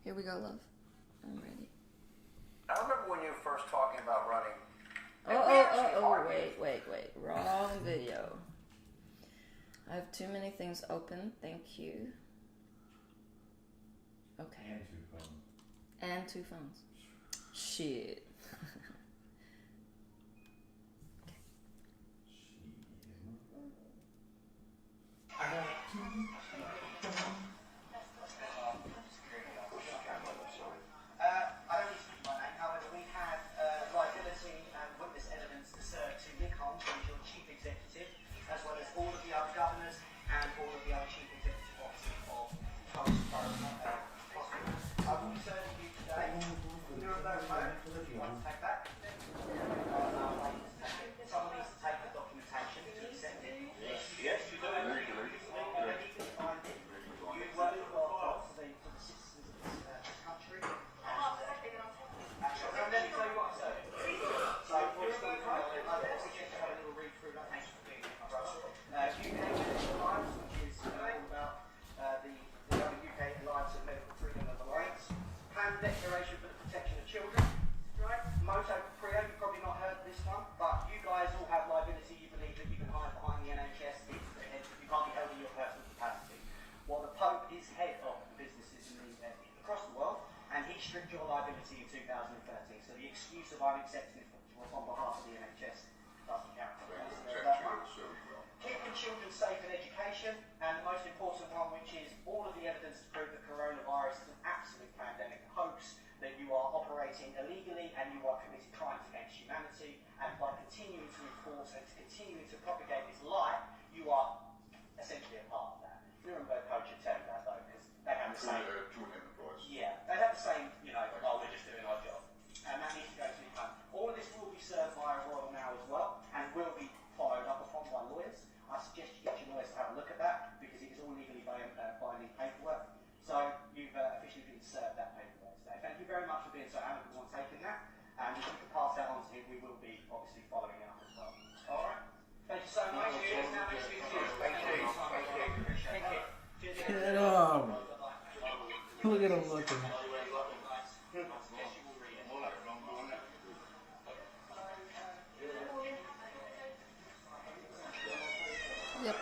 Here we go, love. I'm ready. I remember when you were first talking about running. Wait. Wrong video. I have too many things open. Thank you. Okay. And two phones. Shit. use of I'm accepting it on behalf of the NHS doesn't count. Keeping children safe in education, and the most important one, which is all of the evidence to prove that coronavirus is an absolute pandemic hoax, that you are operating illegally and you are committing crimes against humanity, and by continuing to enforce and continuing to propagate this lie, you are essentially a part of that. Nuremberg Code should tell you that though, because they have the same. Yeah, they have the same, oh, we're just doing our job. And that needs to go to the home. All of this will be served via Royal Mail as well, and will be followed up upon by lawyers. I suggest you get your lawyers to have a look at that, because it is all legally binding paperwork. So you've officially been served that paperwork today. Thank you very much for being so amicable and taking that. And if you can pass that on to him, we will be obviously following it up as well. Alright? Thank you so much. Cheers. Now next week. Thank you. Get him. Look at him looking. Yep.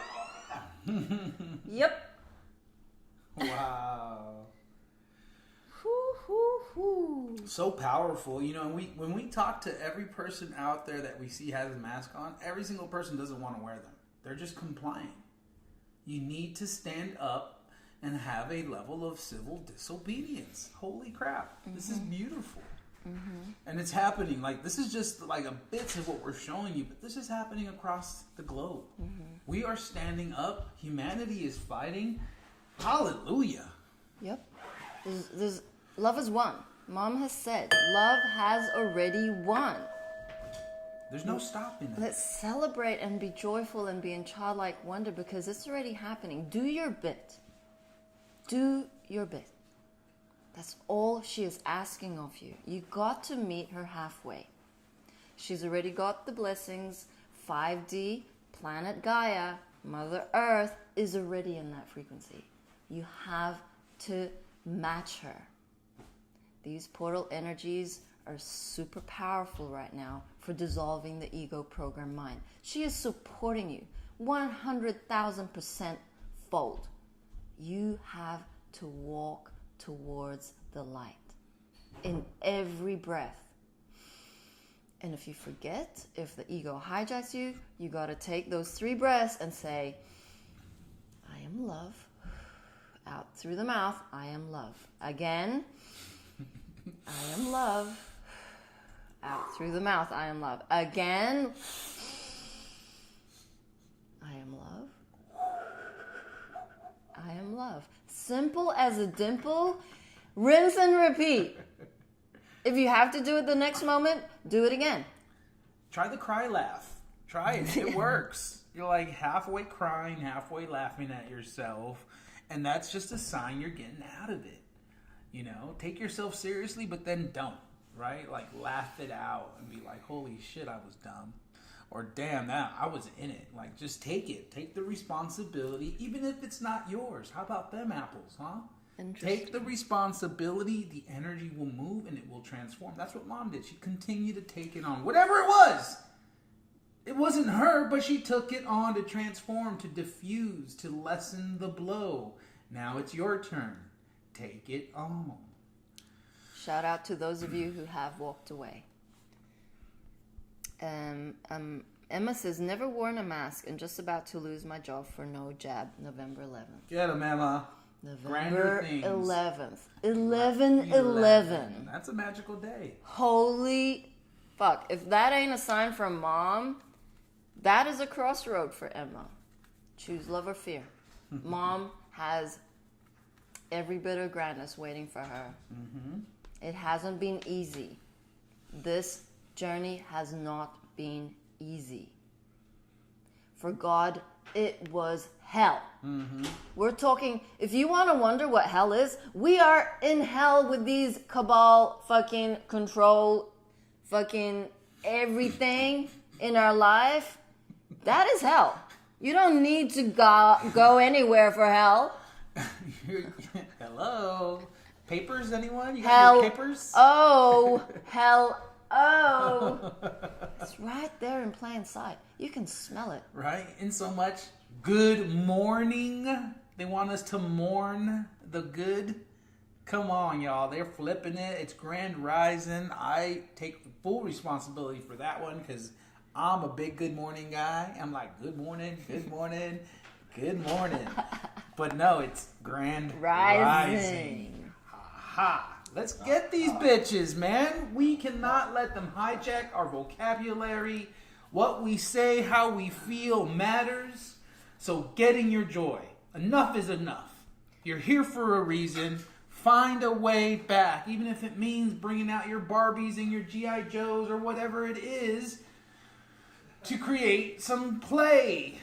Yep. Wow. Whoo. So powerful, and when we talk to every person out there that we see has a mask on, every single person doesn't want to wear them. They're just complying. You need to stand up and have a level of civil disobedience. Holy crap. Mm-hmm. This is beautiful. Mm-hmm. And it's happening. Like, this is just like a bit of what we're showing you, but this is happening across the globe. Mm-hmm. We are standing up. Humanity is fighting. Hallelujah. Yep. There's love has won. Mom has said, love has already won. There's no stopping it. Let's celebrate and be joyful and be in childlike wonder, because it's already happening. Do your bit. Do your bit. That's all she is asking of you. You got to meet her halfway. She's already got the blessings. 5D, planet Gaia, Mother Earth is already in that frequency. You have to match her. These portal energies are super powerful right now for dissolving the ego program mind. She is supporting you 100,000% fold. You have to walk towards the light in every breath. And if you forget, if the ego hijacks you, you got to take those 3 breaths and say, I am love. Out through the mouth, I am love. Again, I am love. Out through the mouth, I am love. Again, I am love. I am love. Simple as a dimple. Rinse and repeat. If you have to do it the next moment, do it again. Try the cry laugh. Try it. It works. You're like halfway crying, halfway laughing at yourself. And that's just a sign you're getting out of it. Take yourself seriously, but then don't, right? Like, laugh it out and be like, holy shit, I was dumb. Or, damn, I was in it. Like, just take it. Take the responsibility, even if it's not yours. How about them apples, huh? Take the responsibility, the energy will move, and it will transform. That's what Mom did. She continued to take it on. Whatever it was. It wasn't her, but she took it on to transform, to diffuse, to lessen the blow. Now it's your turn. Take it on. Shout out to those of you who have walked away. Emma says, never worn a mask and just about to lose my job for no jab, November 11th. Get him, Emma. November 11th. 11/11. That's a magical day. Holy fuck. If that ain't a sign from Mom, that is a crossroad for Emma. Choose love or fear. Mom has every bit of grandness waiting for her. Mm-hmm. It hasn't been easy. This journey has not been easy. For God, it was hell. Mm-hmm. We're talking, if you want to wonder what hell is, we are in hell with these cabal fucking control fucking everything in our life. That is hell. You don't need to go anywhere for hell. Hello? Papers, anyone? You got hell, your papers? Oh, hell, oh. It's right there in plain sight. You can smell it. Right? In so much, good morning. They want us to mourn the good. Come on, y'all. They're flipping it. It's grand rising. I take full responsibility for that one because I'm a big good morning guy. I'm like, good morning, good morning, good morning. But no, it's grand rising. Ha. Let's get these bitches, man. We cannot let them hijack our vocabulary. What we say, how we feel matters. So get in your joy. Enough is enough. You're here for a reason. Find a way back. Even if it means bringing out your Barbies and your G.I. Joes or whatever it is to create some play.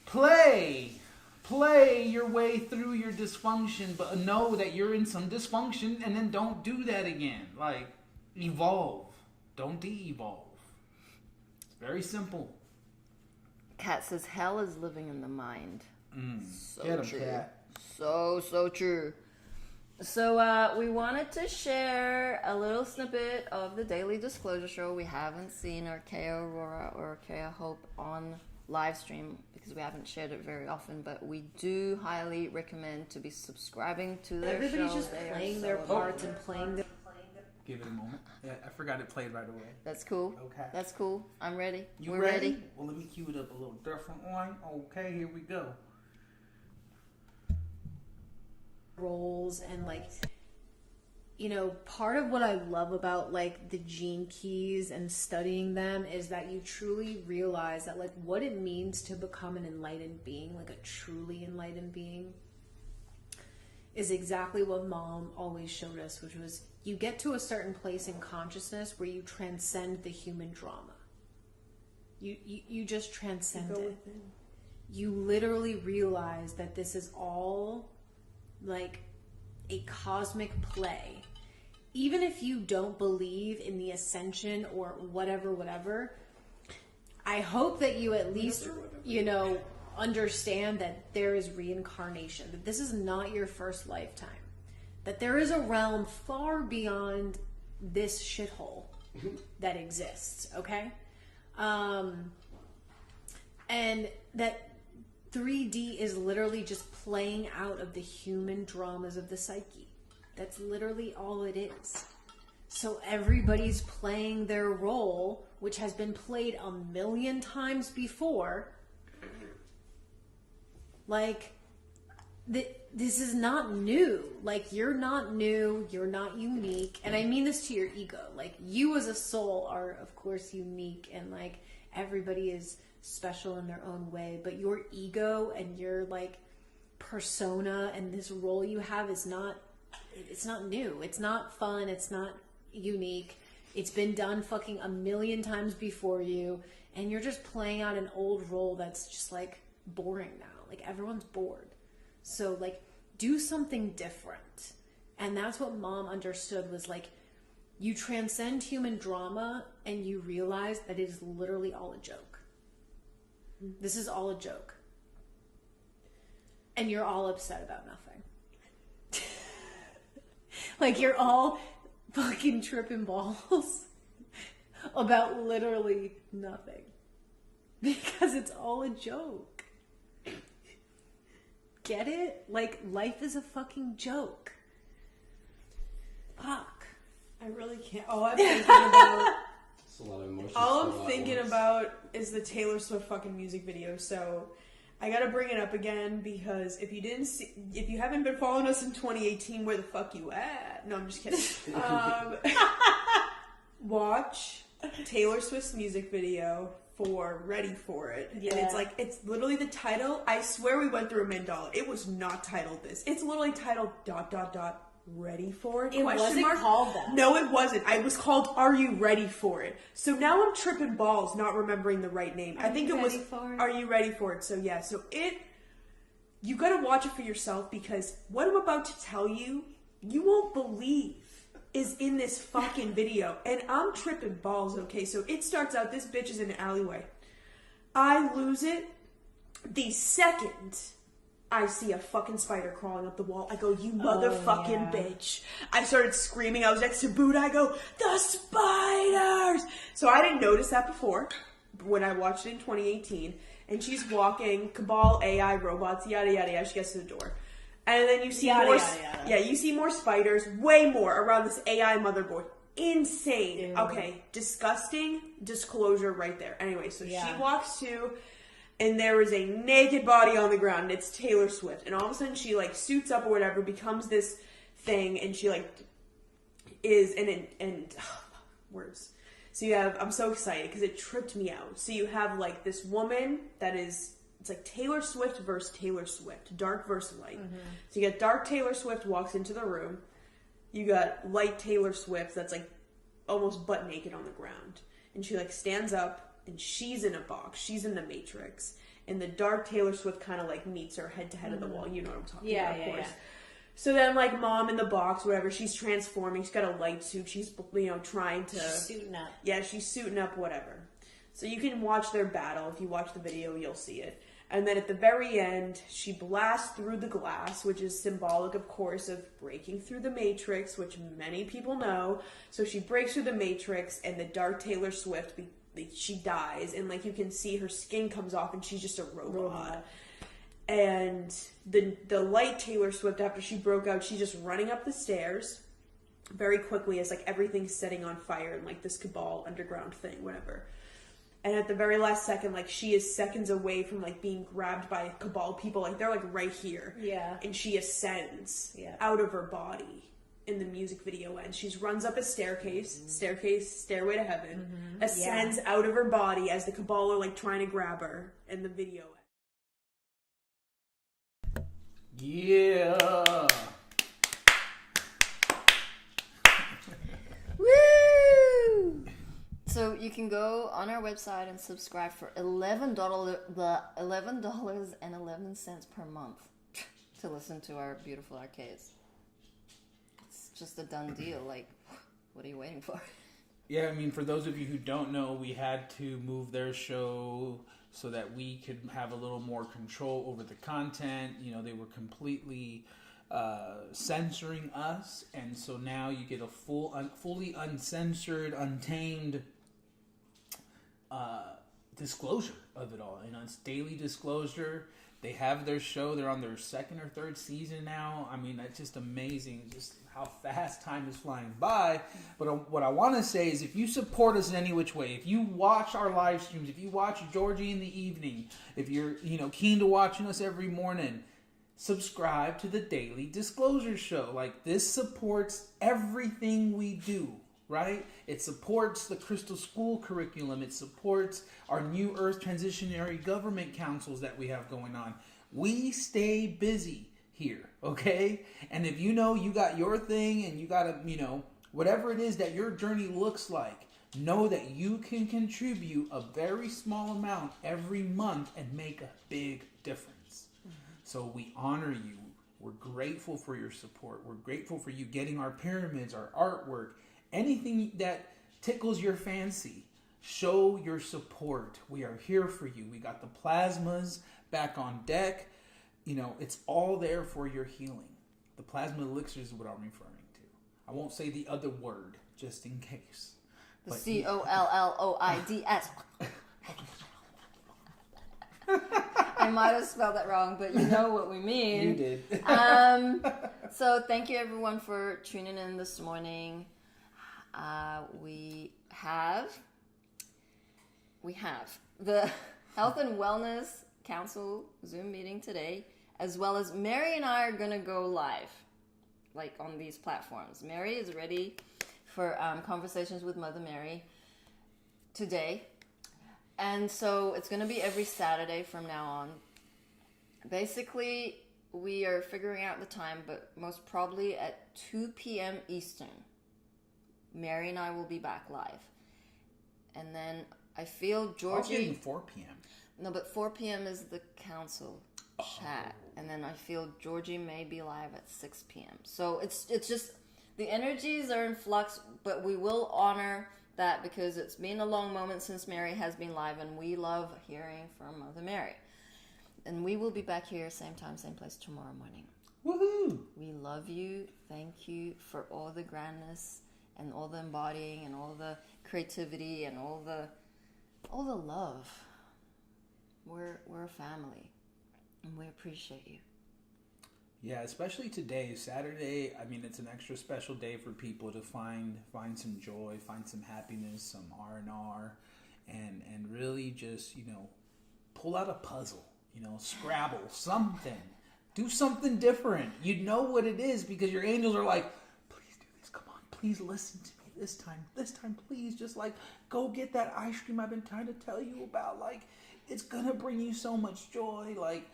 Play your way through your dysfunction, but know that you're in some dysfunction and then don't do that again. Like, evolve. Don't de-evolve. It's very simple. Kat says, hell is living in the mind. So Get 'em, true. Kat. So true. So we wanted to share a little snippet of the Daily Disclosure Show. We haven't seen Arkea Aurora or Arkea Hope on live stream because we haven't shared it very often, but we do highly recommend to be subscribing to their Everybody's show. just They are playing their so parts good. and playing their... Give it a moment. Yeah, I forgot it played right away. That's cool. Okay. That's cool. I'm ready. You We're ready? Well, let me cue it up a little different one. Okay, here we go. roles and like, you know, part of what I love about like the gene keys and studying them is that you truly realize that like what it means to become an enlightened being, like a truly enlightened being, is exactly what Mom always showed us, which was you get to a certain place in consciousness where you transcend the human drama. You just transcend it. You literally realize that this is all like a cosmic play. Even if you don't believe in the Ascension or whatever, I hope that you at least, you know, understand that there is reincarnation, that this is not your first lifetime, that there is a realm far beyond this shithole that exists, okay? And that 3D is literally just playing out of the human dramas of the psyche. That's literally all it is. So everybody's playing their role, which has been played 1,000,000 times before. Like, this is not new. Like, you're not new, you're not unique. And I mean this to your ego. Like, you as a soul are, of course, unique. And, like, everybody is special in their own way. But your ego and your, like, persona and this role you have is not... It's not new. It's not fun. It's not unique. It's been done fucking 1,000,000 times before you. And you're just playing out an old role that's just, like, boring now. Like, everyone's bored. So, like, do something different. And that's what Mom understood was, like, you transcend human drama and you realize that it is literally all a joke. This is all a joke. And you're all upset about nothing. Like, you're all fucking tripping balls about literally nothing. Because it's all a joke. Get it? Like, life is a fucking joke. Fuck. I really can't. All I'm thinking about... It's a lot of emotions. All I'm thinking about is the Taylor Swift fucking music video, so... I gotta bring it up again because if you haven't been following us in 2018, where the fuck you at? No, I'm just kidding. Watch Taylor Swift's music video for Ready For It. Yeah. And it's literally the title. I swear we went through a mandala. It was not titled this. It's literally titled ... Ready For It? It wasn't called that. No, it wasn't. I was called Are You Ready For It? So now I'm tripping balls not remembering the right name. I think it was Are You Ready For It? So yeah, you gotta watch it for yourself because what I'm about to tell you, you won't believe is in this fucking video. And I'm tripping balls, okay? So it starts out, this bitch is in an alleyway. I lose it the second I see a fucking spider crawling up the wall. I go, you motherfucking bitch. I started screaming. I was next to Buddha. I go, the spiders! So I didn't notice that before when I watched it in 2018. And she's walking, Cabal, AI, robots, yada, yada, yada. She gets to the door. And then you see you see more spiders, way more, around this AI motherboard. insane. Ew. Okay, disgusting disclosure right there. Anyway, so Yeah. she walks to, and there is a naked body on the ground, and it's Taylor Swift. And all of a sudden she like suits up or whatever, becomes this thing, and she like is words. So you have, I'm so excited because it tripped me out. So you have like this woman that is, it's like Taylor Swift versus Taylor Swift, dark versus light. So you got dark Taylor Swift walks into the room. You got light Taylor Swift that's like almost butt naked on the ground. And she like stands up and she's in a box. She's in the Matrix. And the dark Taylor Swift kind of like meets her head to head of the wall. You know what I'm talking about, of course. Yeah. So then, like, mom in the box, whatever, she's transforming. She's got a light suit. She's, trying to... She's suiting up. Yeah, she's suiting up, whatever. So you can watch their battle. If you watch the video, you'll see it. And then at the very end, she blasts through the glass, which is symbolic, of course, of breaking through the Matrix, which many people know. So she breaks through the Matrix, and the dark Taylor Swift, she dies. And, like, you can see her skin comes off, and she's just a robot. And the light Taylor Swift, after she broke out, she's just running up the stairs very quickly as like everything's setting on fire and like this cabal underground thing, whatever. And at the very last second, like she is seconds away from like being grabbed by cabal people, like they're like right here. Yeah. And she ascends out of her body in the music video ends. She runs up a stairway to heaven, ascends out of her body as the cabal are like trying to grab her in the video ends. Yeah. Woo! So you can go on our website and subscribe for $11.11 per month to listen to our beautiful arcades. It's just a done deal. Like, what are you waiting for? Yeah, I mean, for those of you who don't know, we had to move their show so that we could have a little more control over the content. You know, they were completely censoring us, and so now you get a fully uncensored, untamed disclosure of it all. You know, it's daily disclosure. They have their show. They're on their second or third season now. I mean, that's just amazing. Just how fast time is flying by. But what I want to say is if you support us in any which way, if you watch our live streams, if you watch Georgie in the evening, if you're, keen to watching us every morning, subscribe to the Daily Disclosure Show. Like, this supports everything we do, right? It supports the Crystal School curriculum. It supports our New Earth Transitionary Government Councils that we have going on. We stay busy here, okay? And if you got your thing and you got to, whatever it is that your journey looks like, know that you can contribute a very small amount every month and make a big difference. So we honor you. We're grateful for your support. We're grateful for you getting our pyramids, our artwork, anything that tickles your fancy. Show your support. We are here for you. We got the plasmas back on deck. It's all there for your healing. The plasma elixirs is what I'm referring to. I won't say the other word just in case. The COLLOIDS. I might have spelled that wrong, but you know what we mean. You did. So thank you everyone for tuning in this morning. We have the Health and Wellness Council Zoom meeting today, as well as Mary and I are going to go live, like on these platforms. Mary is ready for conversations with Mother Mary today. And so it's going to be every Saturday from now on. Basically, we are figuring out the time, but most probably at 2 p.m. Eastern. Mary and I will be back live. And then I feel Georgie... I was getting 4 p.m. No, but 4 p.m. is the council chat. And then I feel Georgie may be live at 6 p.m. So it's just... The energies are in flux, but we will honor that because it's been a long moment since Mary has been live, and we love hearing from Mother Mary. And we will be back here same time, same place tomorrow morning. Woohoo! We love you. Thank you for all the grandness and all the embodying and all the creativity and all the love. We're a family, and we appreciate you. Yeah, especially today, Saturday. I mean, it's an extra special day for people to find some joy, find some happiness, some R&R, and really just, pull out a puzzle, Scrabble, something. Do something different. You know what it is because your angels are like, please do this. Come on, please listen to me this time, please. Just like, go get that ice cream I've been trying to tell you about. Like, it's gonna bring you so much joy. Like,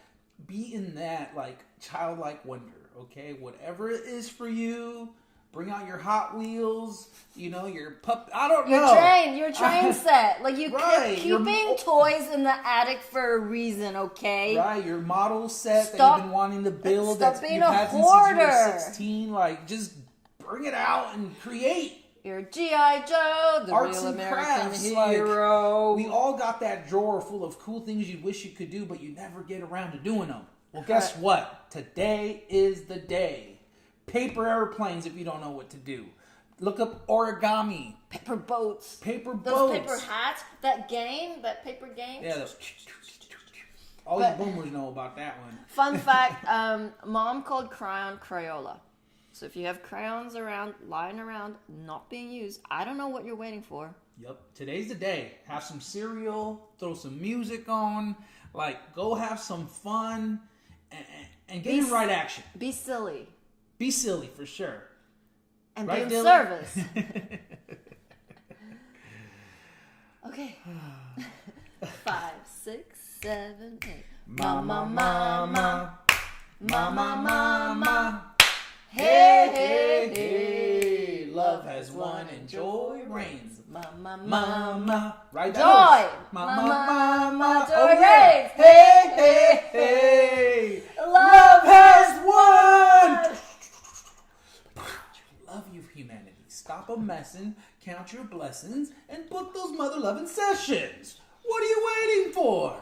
be in that, like, childlike wonder, okay? Whatever it is for you, bring out your Hot Wheels, your pup. I don't know. Your train set. Like, you Right, keep keeping toys in the attic for a reason, okay? Right, your model set that you've been wanting to build. Stop being you've a had hoarder. Since you were 16. Like, just bring it out and create. You're G.I. Joe, the Arts real and American crafts, hero. Like, we all got that drawer full of cool things you wish you could do, but you never get around to doing them. Well, guess what? Today is the day. Paper airplanes if you don't know what to do. Look up origami. Paper boats. Those paper hats. That paper game. Yeah, those. All you boomers know about that one. Fun fact, Mom called crayon Crayola. So if you have crayons lying around, not being used, I don't know what you're waiting for. Yep. Today's the day. Have some cereal, throw some music on, like, go have some fun, and get in right action. Be silly. Be silly, for sure. And right, be in Dylan? service. Okay. 5, 6, 7, 8. Mama, mama. Mama, mama. Hey, hey, hey. Love has won and joy reigns. Mama, mama. Right, joy. Mama. Joy Oh, yeah. reigns. Hey. Love has won. Love you, humanity. Stop a messin', count your blessings, and book those mother-loving sessions. What are you waiting for?